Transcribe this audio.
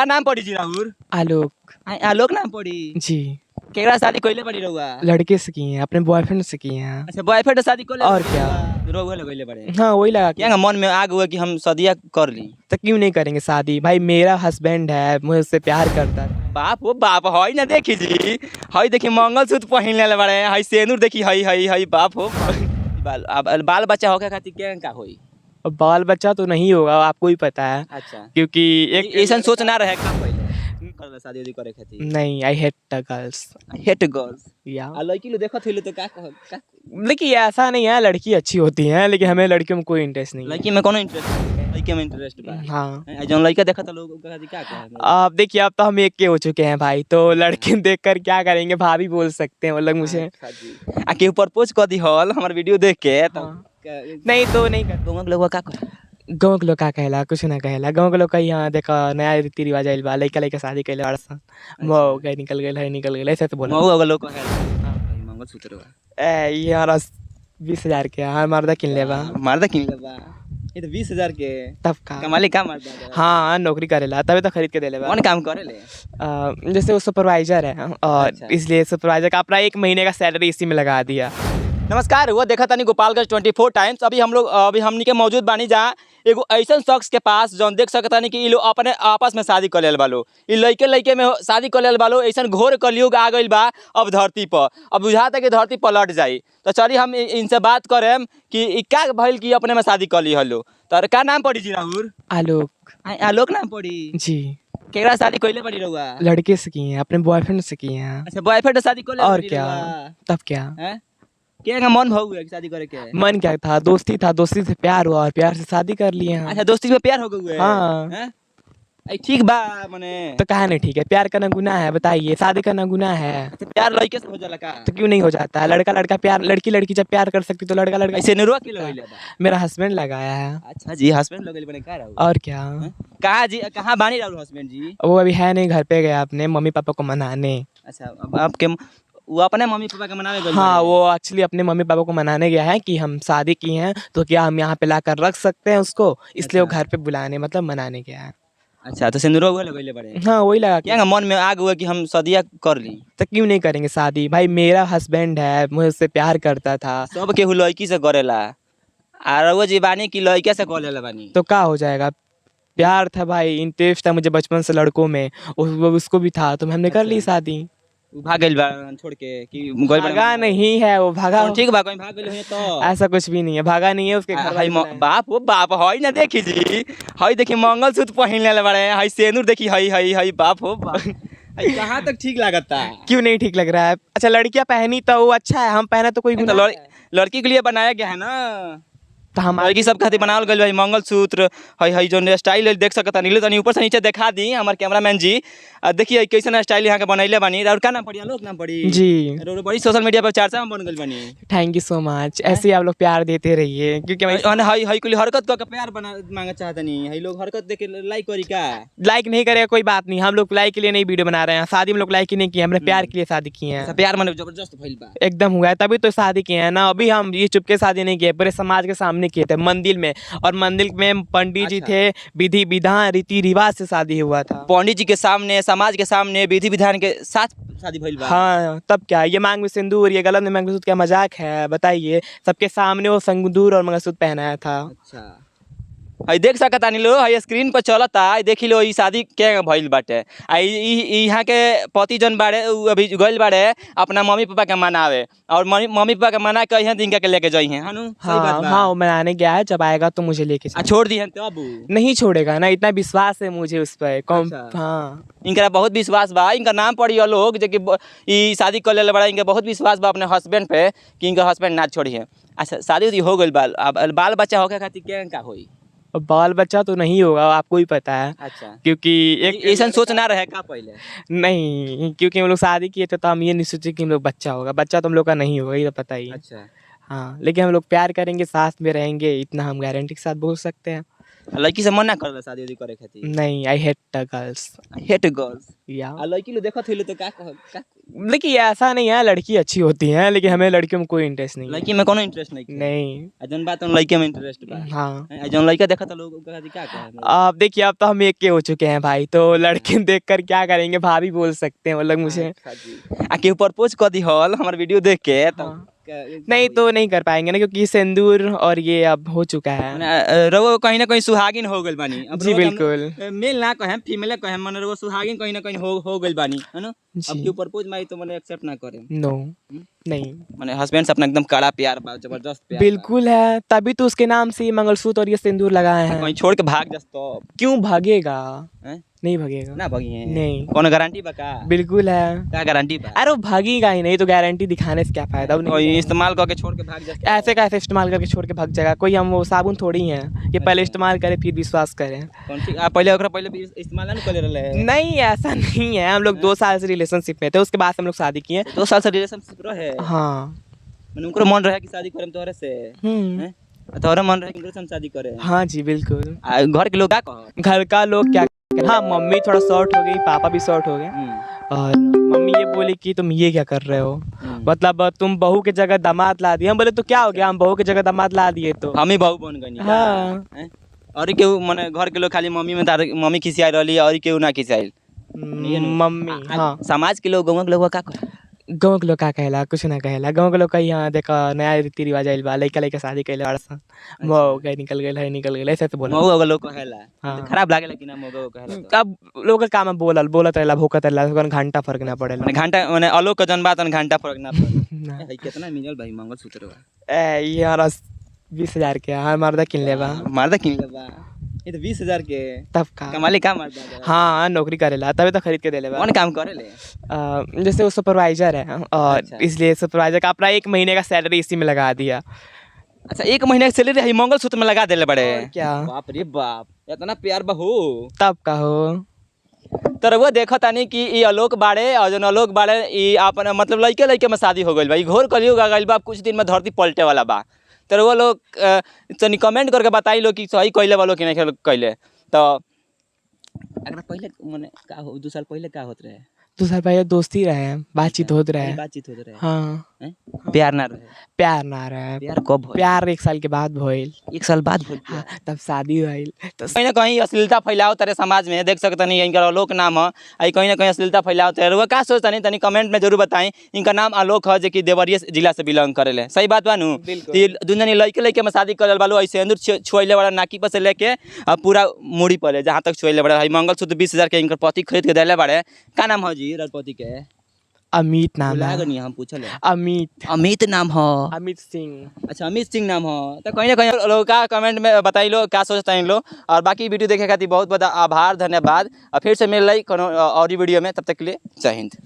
का नाम पड़ी जी राहुल? आलोक। आलोक नाम पड़ी जी। केकरा शादी कइले पड़ी रहुआ? लड़के से की हैं, अपने बॉयफ्रेंड से की हैं। अच्छा बॉयफ्रेंड से शादी कइले? और क्या, रहुआ कइले पड़े? हाँ वही लगा के। क्या मन में आग हुआ कि हम शादियां कर ली? तो क्यों नहीं करेंगे शादी? भाई मेरा हस्बैंड है, मुझे उससे प्यार करता है। बाप वो बाप हई ना देखी जी, हई देखी मंगलसूत्र पहन ले बड़े, हई सेनुर देखी, हई हई हई बाप हो बाल बच्चा होके खातिर क्या का होई? अब बाल बच्चा तो नहीं होगा, आपको ही पता है। अच्छा, क्योंकि एक ऐसा सोच ना रहे का पहले कर शादी वादी करे खातिर? नहीं, I hate the girls. Hate girls या आ लड़की लो देखत होइले तो का देखिए ऐसा नहीं है, लड़की अच्छी होती है लेकिन हमें लड़कियों में कोई इंटरेस्ट नहीं है। लड़की में कोनो इंटरेस्ट नहीं? लड़की में इंटरेस्ट बा? हाँ। जौन लड़का देखत लोग का क्या कहे? आप देखिए, अब तो हम एक के हो चुके हैं भाई, तो लड़के देखकर क्या करेंगे, भाभी बोल सकते हैं मतलब मुझे। अच्छा जी। आ के प्रपोज कर दी हॉल हमार वीडियो देख के तो हाँ। नहीं तो नहीं कर। गांव के लोग का कहे? गाँव के लोग का कहला कुछ ना कहला, गाँव के लोग का यहाँ देखा नया रीति रिवाज आइल बा, लइका लइका शादी कैले बड़ा मऊ गए निकल गए निकल गए, ऐसे तो बोला। मऊ अगर लोग कहे मंगलसूत्र बा ये हमारा 20,000 के हाँ मर्दा किन ले बा। मर्दा किन ले बा? ये तो 20,000 के तब का कमाली का मर्दा? हाँ नौकरी करेला, तभी तो खरीद के देले बा। कौन काम करे ले? जैसे वो सुपरवाइजर है और अच्छा। इसलिए सुपरवाइजर का अपना 1 महीने का सैलरी इसी में लगा दिया। नमस्कार, वो देखा तानी गोपालगंज 24 टाइम्स। अभी हमनी के मौजूद बानी जहाँ एगो ऐसा शख्स के पास जौन देख सकता नहीं कि ये लोग अपने आपस में शादी कर लेल बालो, ये लइके लइके में शादी कर लेल बालो। ऐसा घोर कलयुग आ गइल बा अब धरती पर, अब बुझाता कि धरती पलट जाई। तो चलिए हम इनसे बात करें कि ई का भइल कि अपने में शादी कर ली हलो। तो का नाम पड़ी जी राहुल? आलोक। आलोक नाम पड़ी? जी। केकरा शादी कइले पड़ी रहुआ? लड़के से की हैं, अपने बॉयफ्रेंड से की हैं। अच्छा बॉयफ्रेंड से शादी कर ले? और क्या, तब क्या। हैं क्या का मन भाव हुआ कि शादी करे के? मन क्या था, दोस्ती था, दोस्ती से प्यार हुआ और प्यार से शादी कर लिए हैं। अच्छा दोस्ती में प्यार हो गए? हाँ। हैं ठीक बा मने तो कहा नहीं ठीक है, प्यार करना गुनाह है बताइए? शादी करना गुनाह है? तो प्यार लड़के से हो जाला का? तो क्यों नहीं हो जाता है? लड़का लड़का प्यार, लड़की लड़की जब प्यार कर सकती तो लड़का लड़का। ऐसे निरुआ के लगइले बा? मेरा हस्बैंड लगाया है। अच्छा जी, हस्बैंड लगइले बने का रहू? और क्या। कहाँ जी, कहाँ बानी रहू हस्बैंड जी? वो अभी है नहीं, घर पे गया अपने मम्मी पापा को मनाने। अच्छा अब आपके वो अपने मम्मी पापा के मनावे गइल हाँ बाड़े? वो एक्चुअली अपने मम्मी पापा को मनाने गया है कि हम शादी की हैं तो क्या हम यहाँ पे लाकर रख सकते हैं उसको, इसलिए वो अच्छा। घर पे बुलाने मतलब मनाने गया है। अच्छा तो सिंदूर वो लगइले बड़े? हाँ वही लगा के। क्या मन में आग हुआ कि हम शादियां कर ली? तो क्यों नहीं करेंगे शादी? भाई मेरा हस्बैंड है, मुझे उससे प्यार करता था। सब केहू लड़की से करेला, आ रउआ जी बानी की लड़के से कर लेला बानी? तो क्या हो जाएगा, प्यार था भाई, इंटरेस्ट था मुझे बचपन से लड़कों में, उसको भी था तो हमने कर ली शादी। उ भाग गइल बा छोड़ के कि गइल बा? भागा नहीं है वो, भागा ठीक बा कहीं भाग गइल है तो? ऐसा कुछ भी नहीं है, भागा नहीं है, उसके घर हई वाले बुलाए। बाप वो बाप हई ना देखी जी, हई देखी मंगलसूत्र पहन ले बड़े, हई सेनुर देखी, हई हई हई बाप हो बाप। हई कहाँ तक ठीक लागता? क्यों नहीं ठीक लग रहा है? अच्छा लड़कियां पहनी तो वो अच्छा है, हम पहना तो कोई तो गुनाह है? लड़की के लिए बनाया गया है ना, तो हम लड़की सब खातिर बनावल गइल बा मंगलसूत्र। हई हई जो स्टाइल देख सकता नीले तनी ऊपर से नीचे दिखा दी हमार कैमरामैन जी। देखिए कैसन स्टाइल यहाँ के बनैले बानी। और का नाम पड़ी? आलोक नाम पड़ी जी। और बड़ी सोशल मीडिया पर चर्चा में बन गइल बानी। थैंक यू सो मच, ऐसे ही आप लोग प्यार देते रहिए क्योंकि मैं हई हई कुल हरकत क के प्यार बना मांगे चाहतनी, हई लोग हरकत देख के लाइक करी का? लाइक नहीं करेगा कोई बात नहीं, हम लोग लाइक के लिए नहीं वीडियो बना रहे हैं, शादी में लोग लाइक ही नहीं किए, हमने प्यार के लिए शादी की है। ऐसा प्यार माने जबरदस्त भइल बा? एकदम हुआ है तभी तो शादी किए हैं ना। अभी हम ये चुपके शादी नहीं किए, पूरे समाज के सामने किए थे मंदिर में, और मंदिर में पंडित जी अच्छा। थे, विधि विधान रीति रिवाज से शादी हुआ था। पंडित जी के सामने, समाज के सामने, विधि विधान के साथ शादी भइल बा? हाँ तब क्या, ये मांग में सिंदूर, ये गला में मंगलसूत्र, क्या मजाक है बताइए? सबके सामने वो सिंदूर और मंगलसूत्र पहनाया था। अच्छा हई देख सकता नी लो, हई स्क्रीन पर चलता, देखी लो ई शादी के भइल बाटे। आ यहाँ के पति जन बाड़े उ अभी गइल बाड़े अपना मम्मी पापा के मनावे, और मम्मी पापा के मना के यहाँ दिन के लेके जाई हैं हनु? सही बात हाँ बा? हाँ वो मनाने गया है, जब आएगा तो मुझे लेके आ छोड़ दी हैं तब? नहीं छोड़ेगा ना, इतना विश्वास है मुझे उस पर। अच्छा। हाँ इनका बहुत विश्वास बा, इनका नाम पड़ी लोग जो कि ई शादी कर ले बड़ा, इनका बहुत विश्वास बा अपने हस्बैंड पे कि इनका हस्बैंड ना छोड़ी है। अच्छा शादी उदी हो गइल बा, अब बाल बच्चा होके खातिर क्या का होई? अब बाल बच्चा तो नहीं होगा, आपको ही पता है। अच्छा क्योंकि एक ऐसा सोच ना रहे का पहले? नहीं, क्योंकि हम लोग शादी किए थे तो हम ये नहीं सोचे कि हम लोग बच्चा होगा, बच्चा तो हम लोग का नहीं होगा, ये तो पता ही है। अच्छा हाँ लेकिन हम लोग प्यार करेंगे, साथ में रहेंगे, इतना हम गारंटी के साथ बोल सकते हैं। लड़की से मन ना करला शादी उदी करे खातिर? नहीं, I hate girls. Hate girls. या आ लड़की लोग देखत होइले तो का देखिए ऐसा नहीं है, लड़की अच्छी होती है लेकिन हमें लड़कियों में कोई इंटरेस्ट नहीं है। लड़की में कोनो इंटरेस्ट नहीं? नहीं। आ जौन बात लड़के में इंटरेस्ट बा। हाँ, आ जौन लड़का देखत लोग ओकरा खातिर का कहे? अब देखिए अब तो हम एक के हो चुके हैं भाई, तो लड़के देखकर क्या करेंगे, भाभी बोल सकते हैं वो लोग मुझे। अच्छा जी। आ केहू प्रपोज कर दी हल हमार वीडियो देख के तो हाँ। नहीं तो नहीं कर पाएंगे ना, क्योंकि सिंदूर और ये अब हो चुका है। रवो कहीं ना कहीं सुहागिन हो गइल बानी। अब जी रउआ बिल्कुल। मेल ना कहे फीमेल कहे मन रवो सुहागिन कहीं ना कहीं हो गइल बानी है ना। अब जी। केहू प्रपोज मारी तो मने एक्सेप्ट ना करे? नो, नहीं माने हस्बैंड से अपना एकदम कड़ा प्यार बा, जबरदस्त प्यार बा। बिल्कुल है, तभी तो उसके नाम से ये मंगलसूत्र और ये सिंदूर लगाए हैं। कहीं छोड़ के भाग जस तो क्यों भागेगा? हैं? नहीं भागेगा। ना भागी है? नहीं। कौन गारंटी बा का? बिल्कुल है। का गारंटी बा? अरे वो भागेगा ही नहीं तो गारंटी दिखाने से क्या फायदा। वो कोई नहीं इस्तेमाल करके छोड़ के भाग जस तो? ऐसे कैसे इस्तेमाल करके छोड़ के भाग जाएगा कोई, हम वो साबुन थोड़ी हैं कि पहले इस्तेमाल करें फिर विश्वास करें। कौन सी आ पहले ओकरा पहले भी इस्तेमाल ना कर रहे? नहीं ऐसा नहीं है, हम लोग 2 साल से रिलेशनशिप में थे, उसके बाद से हम लोग शादी किए। 2 साल से रिलेशनशिप रहे? हाँ। मैंने उनको मन रहा कि शादी करम तोहरे से हैं? तोहरे मन रहे कि उनके से शादी करे? हाँ जी बिल्कुल। घर के लोग का कहो? घर का लोग क्या, हाँ मम्मी थोड़ा शॉर्ट हो गई, पापा भी शॉर्ट हो गए, और मम्मी ये बोली कि तुम ये क्या कर रहे हो, मतलब तुम बहू के जगह दामाद ला दिए। हम बोले तो क्या हो गया, हम बहू के जगह दामाद ला दिए तो हम ही बहू बन गई। हाँ। हैं? और केहू माने घर के लोग खाली मम्मी में मम्मी खिसियाई रहली और केहू ना खिसियाई? मम्मी हाँ। समाज के लोग गाँव के लोग का कहे? गाँव के लोग का कहेला, कुछ ना कहेला। गाँव के लोग कही हाँ देखा नया रीति रिवाज आइल बा, लइका लइका शादी कइले बाड़सन, मऊ गए निकल गए ऐसे तो बोला। मऊ अगर लोग कहेला हाँ। तो खराब लागेला कि ना मऊ को कहेला तो? अब लोग का काम है बोलत रहेला, भूकत रहेला, ओकरा घंटा फर्क ना पड़ेला। माने घंटा माने आलोक का जन बात घंटा फर्क ना पड़े। ना। ए, कितना मिलल भाई मंगलसूत्र बा? ये हमारा 20,000 के हर मर्दा किन ले बा। मर्दा किन ले बा? ये तो 20,000 के तब का कमाली का मर्दा बा? हाँ नौकरी करेला तभी तो खरीद के देले बा। कौन काम करे ले? जैसे वो सुपरवाइजर है और अच्छा। इसलिए सुपरवाइजर का अपना 1 महीने का सैलरी इसी में लगा दिया। अच्छा 1 महीने की सैलरी है मंगलसूत्र में लगा देले बड़े? और क्या। बाप रे बाप, इतना प्यार बहू। तब का हो। तो रउआ देखो तानी कि ई आलोक बाड़े और जौन आलोक बाड़े ई अपन मतलब लइके लइके में शादी हो गइल बा। ई घोर कलियुग आ गइल बा, कुछ दिन में धरती पलटे वाला बा। तो रउआ लोग तनी कमेंट करके बताई लो कि सही कइले वालो कि नहीं कइले। तो अगर पहले माने का हो 2 साल पहले का होत रहे? 2 साल पहले दोस्ती रहे, बातचीत होत रहे। बातचीत होत रहे? हाँ। हैं? प्यार ना रहे? प्यार ना रहे। प्यार कब भइल? प्यार 1 साल के बाद भइल। 1 साल बाद भइल? हाँ, तब शादी भइल तो कहीं ना कहीं अश्लीलता फैलाओ तारे समाज में, देख सकते नहीं इनका आलोक नाम है, आई कहीं ना कहीं अश्लीलता फैलाओ तारे। वो का सोचता नहीं तनी कमेंट में जरूर बताएं। इनका नाम आलोक है जो कि देवरिया जिला से बिलोंग करेले। सही बात बा नु? बिल्कुल। दुनिया लइके लइके में शादी करल बालो, ऐसे सिंदूर छुएले बड़ा नाकी पर से लेके पूरा मुड़ी पर जहाँ तक छुएले बड़ा। है मंगलसूत्र 20,000 के इनकर पति खरीद के देले बड़े। का नाम है जी पति के? अमित नाम भुला है। गनी हम पूछल। अमित। अमित नाम है? अमित सिंह। अच्छा अमित सिंह नाम है। तो कहीं ना कहीं लोग का कमेंट में बताई लो क्या सोचता है इन लोग। और बाकी वीडियो देखे खातिर बहुत बहुत आभार धन्यवाद। और फिर से मिल रही कोनो और वीडियो में, तब तक के लिए जय हिंद।